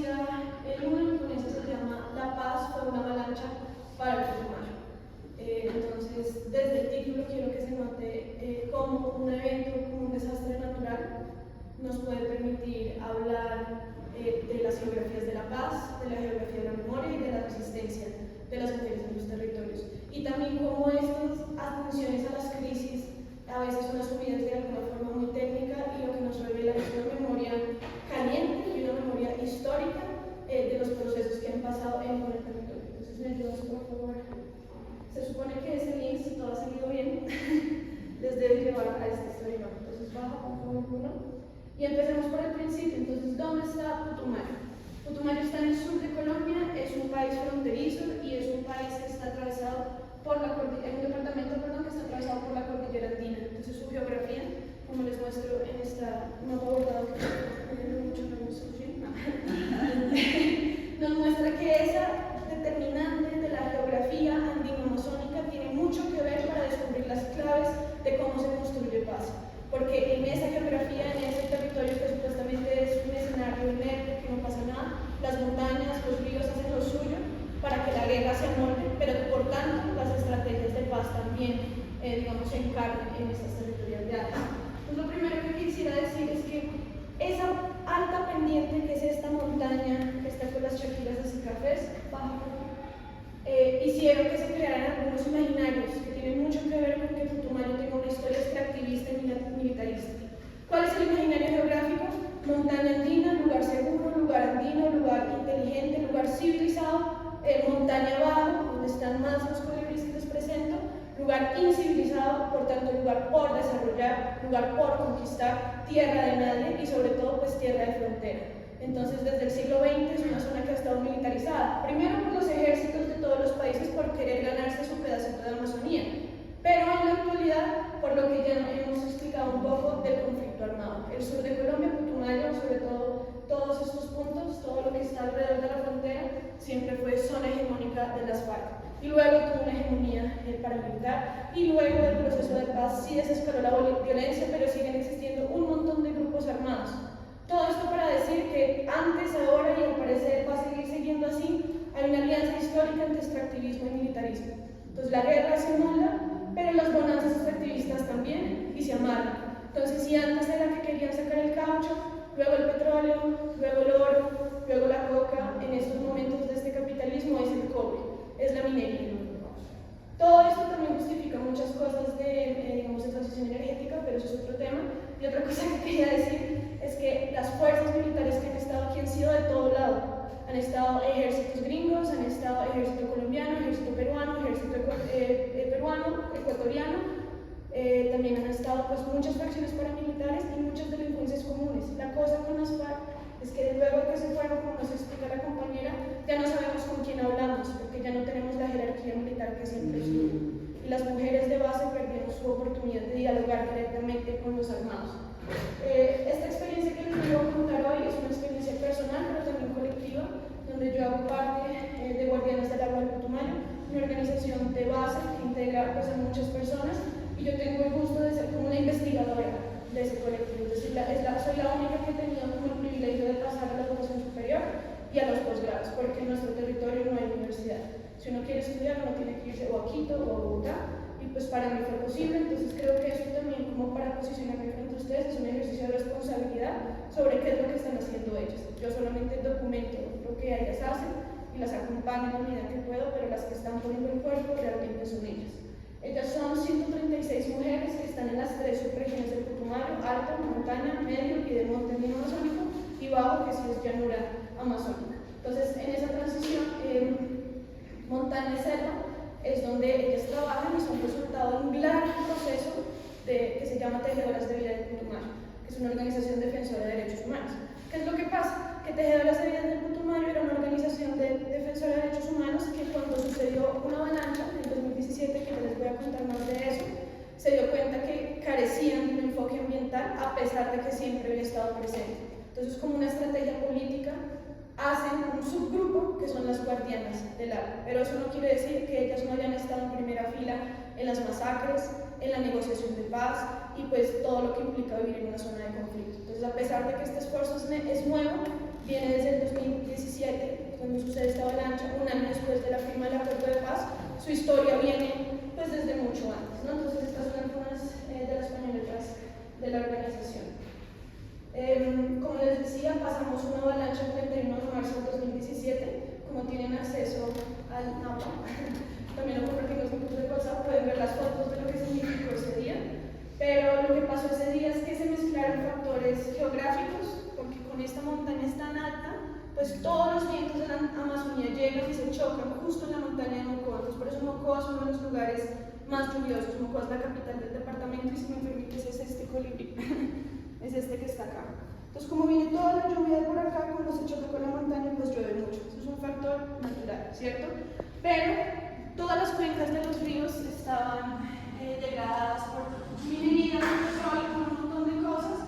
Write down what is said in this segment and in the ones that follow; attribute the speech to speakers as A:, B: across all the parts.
A: decía el lunes, la ponencia se llama La Paz fue una avalancha para el Putumayo. Entonces, desde el título quiero que se note cómo un evento, como un desastre natural, nos puede permitir hablar de las geografías de la paz, de la geografía de la memoria y de la resistencia de las mujeres en los territorios. Y también cómo estas atenciones a las crisis a veces son asumidas de alguna forma muy técnica y lo que nos revela es una memoria caliente y una memoria histórica de los procesos que han pasado en el territorio. Entonces, me ayudas por favor. Se supone que ese link, si todo ha salido bien, les debe llevar a esta historia. Entonces, baja por favor uno. Y empecemos por el principio. Entonces, ¿dónde está Putumayo? Putumayo está en el sur de Colombia, es un país fronterizo y es un país que está atravesado por la cordillera, un departamento, perdón, que está atravesado por la cordillera andina. Entonces, su geografía, como les muestro en esta mapa bordado que mucho nos muestra que esa determinante de la geografía andino-amazónica tiene mucho que ver para descubrir las claves de cómo se construye paz. Porque en esa geografía, en ese territorio que supuestamente es un escenario inerte, que no pasa nada, las montañas, los ríos hacen lo suyo para que la guerra se amolde, pero por tanto las estrategias de paz también, se encargan en esas territorialidades. Pues lo primero que quisiera decir es que esa alta pendiente que es esta montaña que está con las chaquiras así cafés, hicieron que se crearan algunos imaginarios que tienen mucho que ver con que Putumayo tenga una historia extractivista y militarista. ¿Cuál es el imaginario geográfico? Montaña andina, lugar seguro, lugar andino, lugar inteligente, lugar civilizado, montaña abajo, donde están más los colibríes que les presento, lugar incivilizado, por tanto lugar por desarrollar, lugar por conquistar, tierra de nadie y sobre todo pues tierra de frontera. Entonces, desde el siglo XX es una zona que ha estado militarizada, primero por los ejércitos de todos los países por querer ganarse su pedacito de Amazonía, pero en la actualidad, por lo que ya hemos explicado un poco del conflicto armado. El sur de Colombia, Putumayo, sobre todo todos estos puntos, todo lo que está alrededor de la frontera, siempre fue zona hegemónica de las FARC. Y luego tuvo una hegemonía paramilitar, y luego del proceso de paz sí desescaló la violencia, pero siguen existiendo un montón de grupos armados. Todo esto para decir que antes, ahora y al parecer va a seguir siguiendo así, hay una alianza histórica entre extractivismo y militarismo. Entonces la guerra se anula, pero las bonanzas extractivistas también, y se amarran. Entonces si antes era que querían sacar el caucho, luego el petróleo, luego el oro, luego la coca, en estos momentos de este capitalismo es el cobre, es la minería. Todo esto también justifica muchas cosas de transición energética, pero eso es otro tema. Y otra cosa que quería decir es que las fuerzas militares que han estado aquí han sido de todo lado. Han estado ejércitos gringos, han estado ejército colombiano, ejército peruano, ejército ecuatoriano, también han estado pues muchas facciones paramilitares y muchas delincuencias comunes. La cosa con las FARC es que luego que se fueron, como nos explica la compañera, ya no sabemos con quién hablamos, porque ya no tenemos la jerarquía militar que siempre estuvo. Y las mujeres de base perdieron su oportunidad de dialogar directamente con los armados. Esta experiencia que les voy a contar hoy es una experiencia personal, pero también colectiva, donde yo hago parte de Guardianes del Agua del Putumayo, una organización de base que integra pues, a muchas personas, y yo tengo el gusto de ser como una investigadora de ese colectivo. Es decir, soy la única que he tenido como el privilegio de pasar a la educación superior y a los posgrados, porque en nuestro territorio no hay universidad. Si uno quiere estudiar, uno tiene que irse o a Quito o a Bogotá, y pues para mí fue posible. Entonces creo que eso también, como para posicionarme frente a ustedes, es un ejercicio de responsabilidad sobre qué es lo que están haciendo ellas. Yo solamente documento lo que ellas hacen y las acompaño en la medida que puedo, pero las que están poniendo el cuerpo realmente son ellas. Ellas son 136 mujeres que están en las 3 subregiones del Putumayo: alto, montaña, medio y de monte amazónico, y bajo, que sí es llanura amazónica. Entonces, en esa transición, montaña y selva es donde ellas trabajan y son resultado de un gran proceso que se llama Tejedoras de Vida del Putumayo, que es una organización defensora de derechos humanos. ¿Qué es lo que pasa? Que Tejedoras de Vida del Putumayo era una organización defensora de derechos humanos que, cuando sucedió una avalancha en el 2017, que les voy a contar más de eso, se dio cuenta que carecían de un enfoque ambiental, a pesar de que siempre había estado presente. Entonces, como una estrategia política, hacen un subgrupo que son las guardianas del agua, pero eso no quiere decir que ellas no hayan estado en primera fila en las masacres, en la negociación de paz y pues todo lo que implica vivir en una zona de conflicto. Entonces, a pesar de que este esfuerzo es nuevo, viene desde el 2017 su historia viene pues desde mucho antes, ¿no? Entonces estas son algunas de las pañoletas de la organización. Como les decía, pasamos una avalancha el 31 de marzo de 2017. Como tienen acceso al mapa, también lo compartimos en grupos de WhatsApp, pueden ver las fotos de lo que significó ese día. Pero lo que pasó ese día es que se mezclaron factores geográficos, porque con esta montaña es tan alta, pues todos los vientos de la Amazonía llegan y se chocan justo en la montaña de Mocoa. Entonces por eso Mocoa es uno de los lugares más lluviosos. Mocoa es la capital del departamento y, si me permites, es este colibrí, es este que está acá. Entonces, como viene toda la lluvia de por acá, cuando se choca con la montaña, pues llueve mucho. Eso es un factor natural, ¿cierto? Pero todas las cuencas de los ríos estaban degradadas por minería, por petróleo, por un montón de cosas,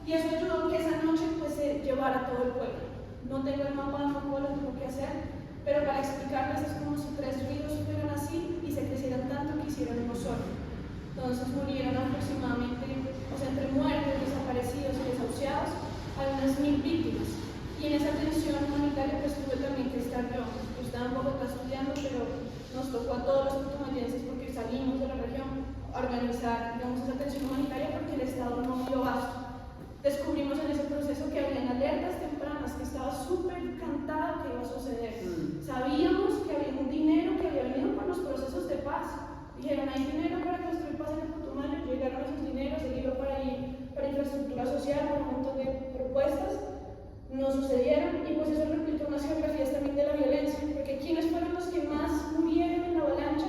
A: y eso ayudó que esa noche pues, se llevara todo el pueblo. No tengo el mapa, no lo tengo que hacer, pero para explicarles es como si 3 ríos fueran así y se crecieran tanto que hicieran uno solo. Entonces murieron aproximadamente, o sea, entre muertos, desaparecidos y desahuciados, hay unas 1000 víctimas. Y en esa atención humanitaria pues tuve también que estar yo. Yo estaba en Bogotá estudiando, pero nos tocó a todos los putumayenses, porque salimos de la región, a organizar, digamos, esa atención humanitaria porque el Estado no dio abasto. Descubrimos en ese proceso que habían alertas tempranas, que estaba súper cantado que iba a suceder. Sabíamos que había un dinero que había venido por los procesos de paz. Dijeron, hay dinero para construir paz en el Putumayo, llegaron esos dineros, se dio para infraestructura social, para un montón de propuestas. No sucedieron, y pues eso replicó unas geografías también de la violencia, porque ¿quiénes fueron los que más murieron en la avalancha?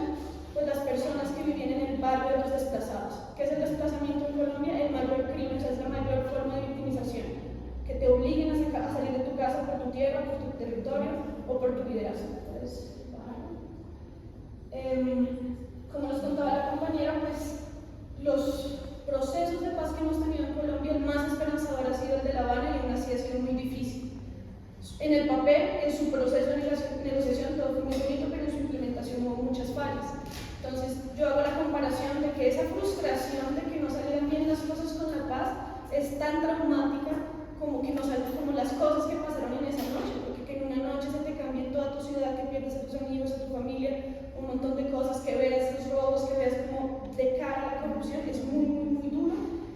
A: Pues las personas que vivían en el barrio de los desplazados. ¿Qué es el desplazamiento en Colombia? El mayor crimen, o sea, es la mayor forma de victimización, que te obliguen a salir de tu casa por tu tierra, por tu territorio o por tu liderazgo. Entonces, como nos contaba la compañera, pues los procesos de paz que hemos tenido en Colombia, el más esperanzador ha sido el de La Habana, y aún así ha sido muy difícil. En el papel, en su proceso de negociación, todo fue muy bonito, pero en su implementación hubo muchas fallas. Entonces, yo hago la comparación de que esa frustración de que no salieran bien las cosas con la paz es tan traumática como que como las cosas que pasaron en esa noche, porque que en una noche se te cambie toda tu ciudad, que pierdas a tus amigos, a tu familia, un montón de cosas, que veas los robos, que veas como de cara la corrupción, es muy, muy, muy duro.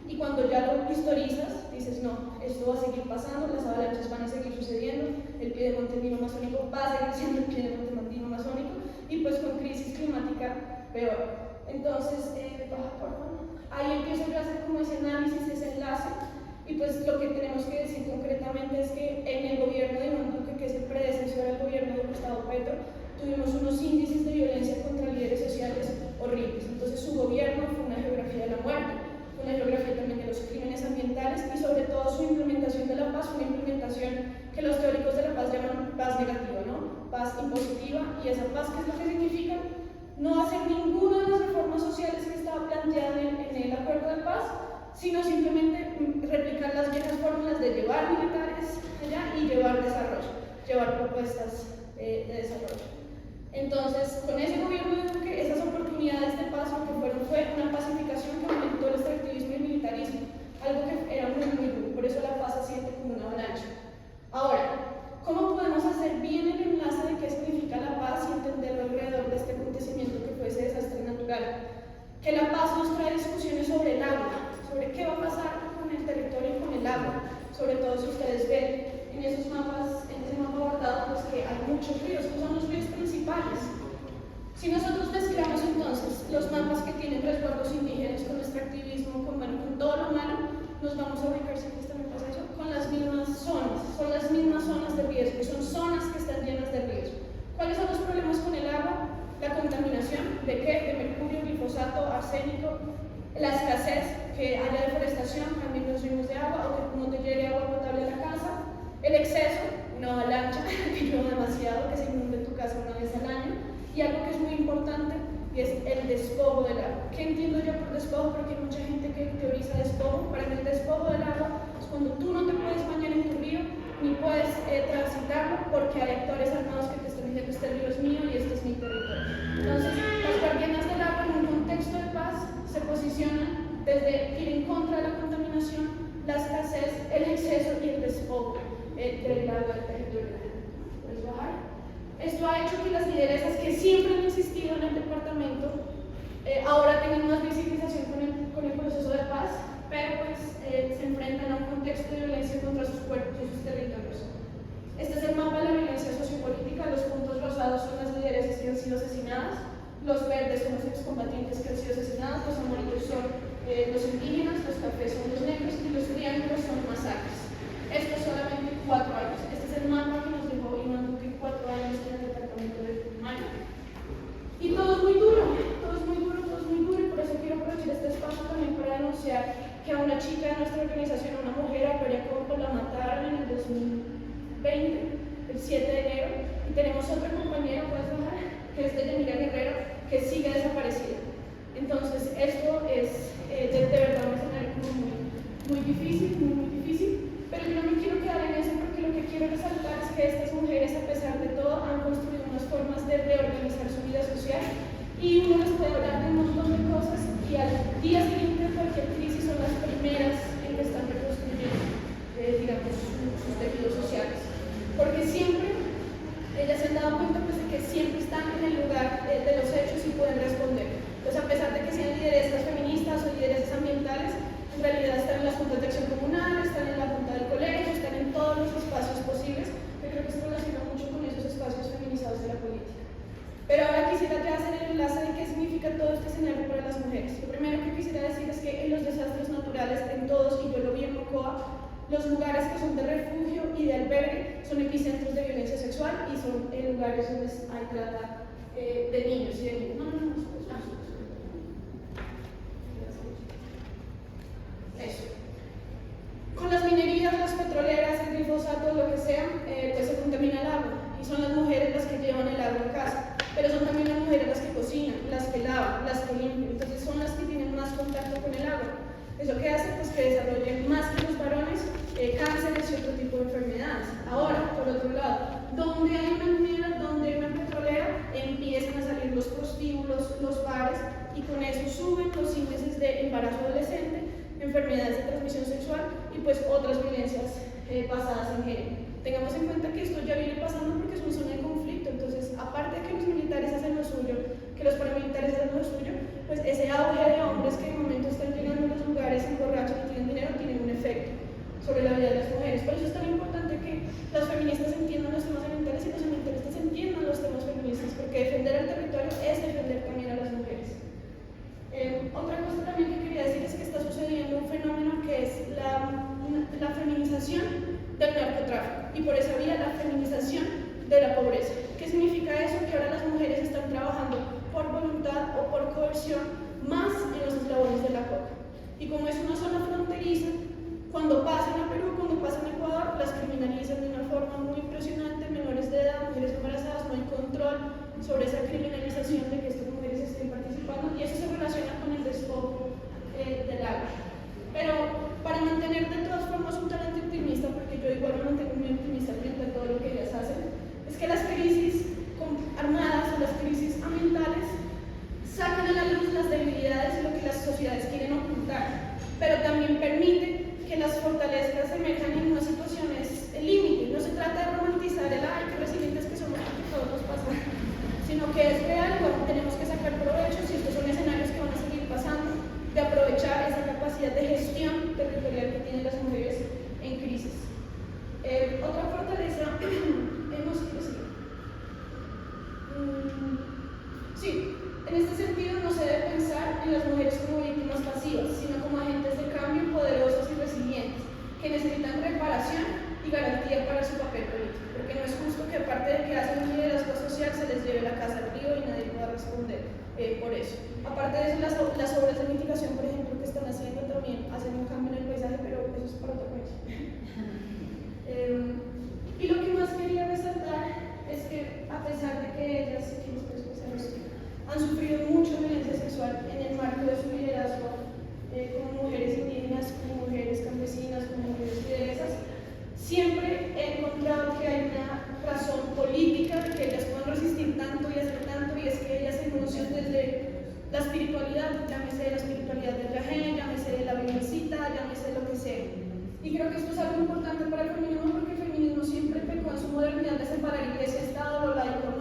A: Y cuando ya lo historizas, dices, no, esto va a seguir pasando, las avalanchas van a seguir sucediendo, el piedemonte andino amazónico va a seguir siendo el piedemonte andino amazónico, y pues con crisis climática peor. Entonces, ahí empiezo yo a hacer como ese análisis, ese enlace, y pues lo que tenemos que decir concretamente es que en el gobierno de Iván Duque, que es el predecesor al gobierno de Gustavo Petro, tuvimos unos índices de violencia contra líderes sociales horribles. Entonces su gobierno fue una geografía de la muerte, una geografía también de los crímenes ambientales, y sobre todo su implementación de la paz, una implementación que los teóricos de la paz llaman paz negativa, ¿no? Paz impositiva. Y esa paz, ¿qué es lo que significa? No hacer ninguna de las reformas sociales que estaba planteada en el acuerdo de paz, sino simplemente replicar las viejas fórmulas de llevar militares allá y llevar desarrollo, llevar propuestas de desarrollo. Entonces, con ese gobierno de Duque, esas oportunidades de paz lo que fue una pacificación que aumentó el extractivismo y el militarismo, algo que era muy, muy duro. Por eso la paz se siente como una avalancha. Ahora, ¿cómo podemos hacer bien el enlace de qué significa la paz y entenderlo alrededor de este acontecimiento que fue ese desastre natural? Que la paz nos trae discusiones sobre el agua, sobre qué va a pasar con el territorio y con el agua. Sobre todo si ustedes ven en esos mapas, en ese mapa bordado, pues que hay muchos ríos, que son los ríos principales. Si nosotros mezclamos entonces los mapas que tienen resguardos indígenas con extractivismo, con todo lo malo, nos vamos a ubicar, si aquí también pasa eso, con las mismas zonas, son las mismas zonas de riesgo, son zonas que están llenas de riesgo. ¿Cuáles son los problemas con el agua? La contaminación, ¿de qué? De mercurio, glifosato, arsénico, la escasez, que haya deforestación, también los ríos de agua, o que no te llegue agua potable a la casa, el exceso, una avalancha, que llueva demasiado, que se inunde tu casa una vez al año, y algo que es muy importante, y es el despojo del agua. ¿Qué entiendo yo por despojo? Porque hay mucha gente que teoriza despojo. Para mí el despojo del agua es cuando tú no te puedes bañar en tu río, ni puedes transitarlo, porque hay actores armados que te están diciendo, este río es mío y este es mi territorio. Entonces, las guardianas del agua en un contexto de paz se posicionan desde ir en contra de la contaminación, la escasez, el exceso y el despojo del agua del territorio. ¿Puedes bajar? Esto ha hecho que las lideresas que siempre han existido en el departamento ahora tengan más visibilización con el proceso de paz, pero pues se enfrentan a un contexto de violencia contra sus cuerpos y sus territorios. Este es el mapa de la violencia sociopolítica. Los puntos rosados son las lideresas que han sido asesinadas, los verdes son los excombatientes que han sido asesinados, los amarillos son los indígenas, los cafés son los negros y los triángulos son masacres. Esto es solamente 4 años. Este es el mapa que nos dejó Iván Duque 4 años en el departamento de Putumayo. Y todo es muy duro, todo es muy duro, todo es muy duro, y por eso quiero aprovechar este espacio también para denunciar que a una chica de nuestra organización, a una mujer, a Gloria Compo, la mataron en el 2020, el 7 de enero, y tenemos otra compañera, ¿puedes bajar?, que es de Yanira Guerrero, que sigue desaparecida. Entonces, esto es de verdad un escenario muy difícil, muy difícil, pero yo no me quiero quedar en eso, porque lo que quiero resaltar es que estas mujeres, a pesar de todo, han construido unas formas de reorganizar su vida social, y uno les puede hablar de un montón de cosas, y al día siguiente de cualquier crisis son las primeras en que están reconstruyendo, digamos, sus tejidos sociales, porque siempre ellas se han dado cuenta pues, de que siempre están en el lugar de los hechos y pueden responder. Entonces, a pesar de que sean lideresas feministas o lideresas ambientales, en realidad están en las juntas de acción comunal, están en la junta del colegio, están en todos los espacios posibles. Yo creo que se relaciona mucho con esos espacios feminizados de la política. Pero ahora quisiera ya hacer el enlace de qué significa todo este escenario para las mujeres. Lo primero que quisiera decir es que en los desastres naturales, en todos, y yo lo vi en Mocoa, los lugares que son de refugio y de albergue son epicentros de violencia sexual y son lugares donde hay trata de niños y de niños. Eso. Con las minerías, las petroleras, el glifosato, lo que sea, pues se contamina el agua, y son las mujeres las que llevan el agua en casa, pero son también las mujeres las que cocinan, las que lavan, las que limpian, entonces son las que tienen más contacto con el agua. Eso que hace pues que desarrollen más que los varones cánceres y otro tipo de enfermedades. Ahora, por otro lado, donde hay una minera, donde hay una petrolera, empiezan a salir los prostíbulos, los bares, y con eso suben los índices de embarazo adolescente, enfermedades de transmisión sexual y pues otras violencias basadas en género. Tengamos en cuenta que esto ya viene pasando porque es una zona de conflicto, entonces aparte de que los militares hacen lo suyo, que los paramilitares hacen lo suyo, pues ese auge de hombres que en el momento están llegando a los lugares emborrachos y tienen dinero, tienen un efecto sobre la vida de las mujeres. Por eso es tan importante que las feministas entiendan los temas ambientales y los ambientalistas entiendan los temas feministas, porque defender el territorio es defender también a las mujeres. Otra cosa también que quería decir es que está sucediendo un fenómeno que es la feminización del narcotráfico, y por esa vía la feminización de la pobreza. ¿Qué significa eso? Que ahora las mujeres están trabajando por voluntad o por coerción más en los eslabones de la coca. Y como es una zona fronteriza, cuando pasan a Perú, cuando pasan a Ecuador, las criminalizan de una forma muy impresionante, menores de edad, mujeres embarazadas, no hay control sobre esa criminalización de que estas mujeres estén participando, y eso se relaciona con el despojo del agua. Pero para mantener de todas formas un talante optimista, porque yo igual me mantengo muy optimista frente a todo lo que ellas hacen, es que las crisis armadas o las crisis ambientales sacan a la luz las debilidades y lo que las sociedades quieren ocultar, pero también permiten que las fortalezas emerjan en unas situaciones límite. No se trata de romantizar el ay, qué resilientes que somos, porque todos nos pasa, sino que es real. Bueno, tenemos que sacar provechos, y estos son escenarios que van a seguir pasando, de aprovechar esa capacidad de gestión territorial que tienen las mujeres en crisis. Otra fortaleza, sí, en este sentido no se debe pensar en las mujeres como víctimas pasivas, sino como agentes de cambio poderosos y resilientes, que necesitan reparación y garantía para su papel político, porque no es justo que aparte de que hacen un liderazgo social se les lleve la casa al río y nadie pueda responder por eso. Aparte de eso, las obras de mitigación, por ejemplo, que están haciendo también hacen un cambio en el paisaje, pero eso es para otra cosa. Y lo que más quería resaltar es que a pesar de que ellas han sufrido mucha violencia sexual en el marco de su liderazgo, como mujeres indígenas, como mujeres campesinas, como mujeres lideresas, siempre he encontrado que hay una razón política que ellas puedan resistir tanto y hacer tanto, y es que ellas se enuncian desde la espiritualidad, llámese la espiritualidad del yagé, llámese la virgencita, llámese lo que sea. Y creo que esto es algo importante para el feminismo, porque el feminismo siempre pecó en su modernidad de separar iglesia, estado, lo laico,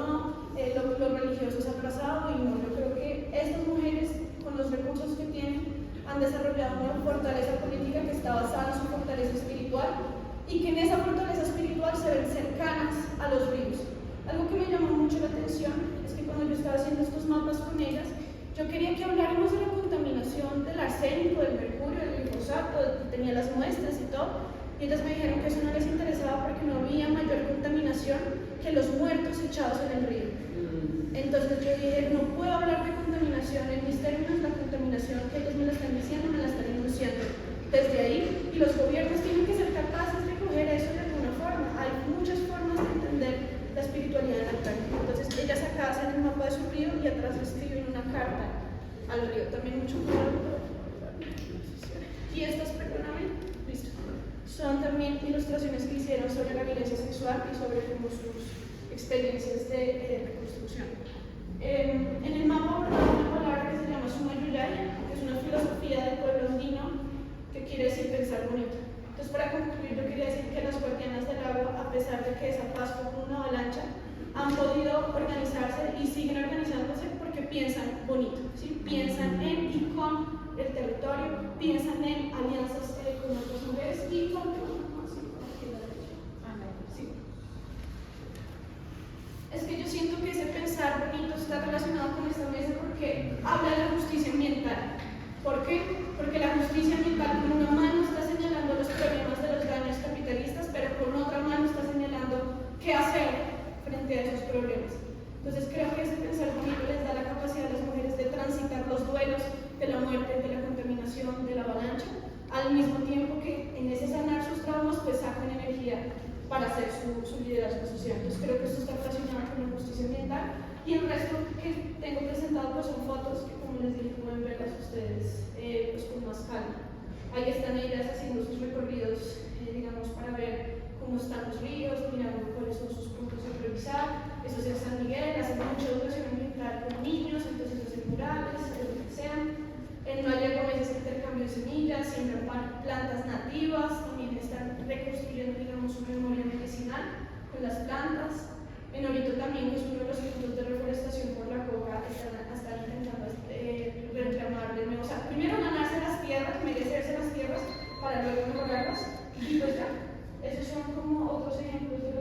A: y que en esa fortaleza espiritual se ven cercanas a los ríos. Algo que me llamó mucho la atención es que cuando yo estaba haciendo estos mapas con ellas, yo quería que habláramos de la contaminación del arsénico, del mercurio, del glifosato, tenía las muestras y todo, y ellas me dijeron que eso no les interesaba porque no había mayor contaminación que los muertos echados en el río. Entonces yo dije, no puedo hablar de contaminación en mis términos, la contaminación que ellos me la están diciendo, me la están enunciando desde ahí, y los gobiernos tienen que ser capaces de coger eso de alguna forma. Hay muchas formas de entender la espiritualidad en la práctica. Entonces ellas acá hacen el mapa de su río y atrás le escriben una carta al río. También mucho cuidado. Y estas, perdóname, listo, son también ilustraciones que hicieron sobre la violencia sexual y sobre como sus experiencias de reconstrucción. En el mapa abordamos una palabra que se llama Suma Yuyay, que es una filosofía del pueblo andino que quiere decir pensar bonito. Entonces, para concluir, yo quería decir que las guardianas del agua, a pesar de que esa paz fue como una avalancha, han podido organizarse y siguen organizándose porque piensan bonito, ¿sí? Piensan en y con el territorio, piensan en alianzas con otras mujeres y con... Sí. Es que yo siento que ese pensar bonito está relacionado con esta mesa porque habla de la justicia ambiental. ¿Por qué? Porque la justicia ambiental con una mano está señalando los problemas de los daños capitalistas, pero con otra mano está señalando qué hacer frente a esos problemas. Entonces creo que ese pensar bonito les da la capacidad a las mujeres de transitar los duelos de la muerte, de la contaminación, de la avalancha, al mismo tiempo que en ese sanar sus traumas pues sacan energía para hacer su liderazgo social. Entonces creo que esto está relacionado con la justicia ambiental, y el resto que tengo presentado pues son fotos que, como les dije, pueden verlas ustedes pues con más calma. Ahí están ellas haciendo sus recorridos, digamos, para ver cómo están los ríos, mirando cuáles son sus puntos a priorizar. Eso es en San Miguel, hacen mucha educación ambiental con niños, entonces hacen murales, lo que sean. En Valle Gómez es intercambio de semillas, siembran plantas nativas, también están reconstruyendo, digamos, su memoria medicinal con las plantas. En Orito también, que es uno de los puntos de reforestación por la coca, están intentando reclamar de nuevo, o sea, primero ganarse las tierras, merecerse las tierras, para luego mejorarlas, y pues ya, esos son como otros ejemplos de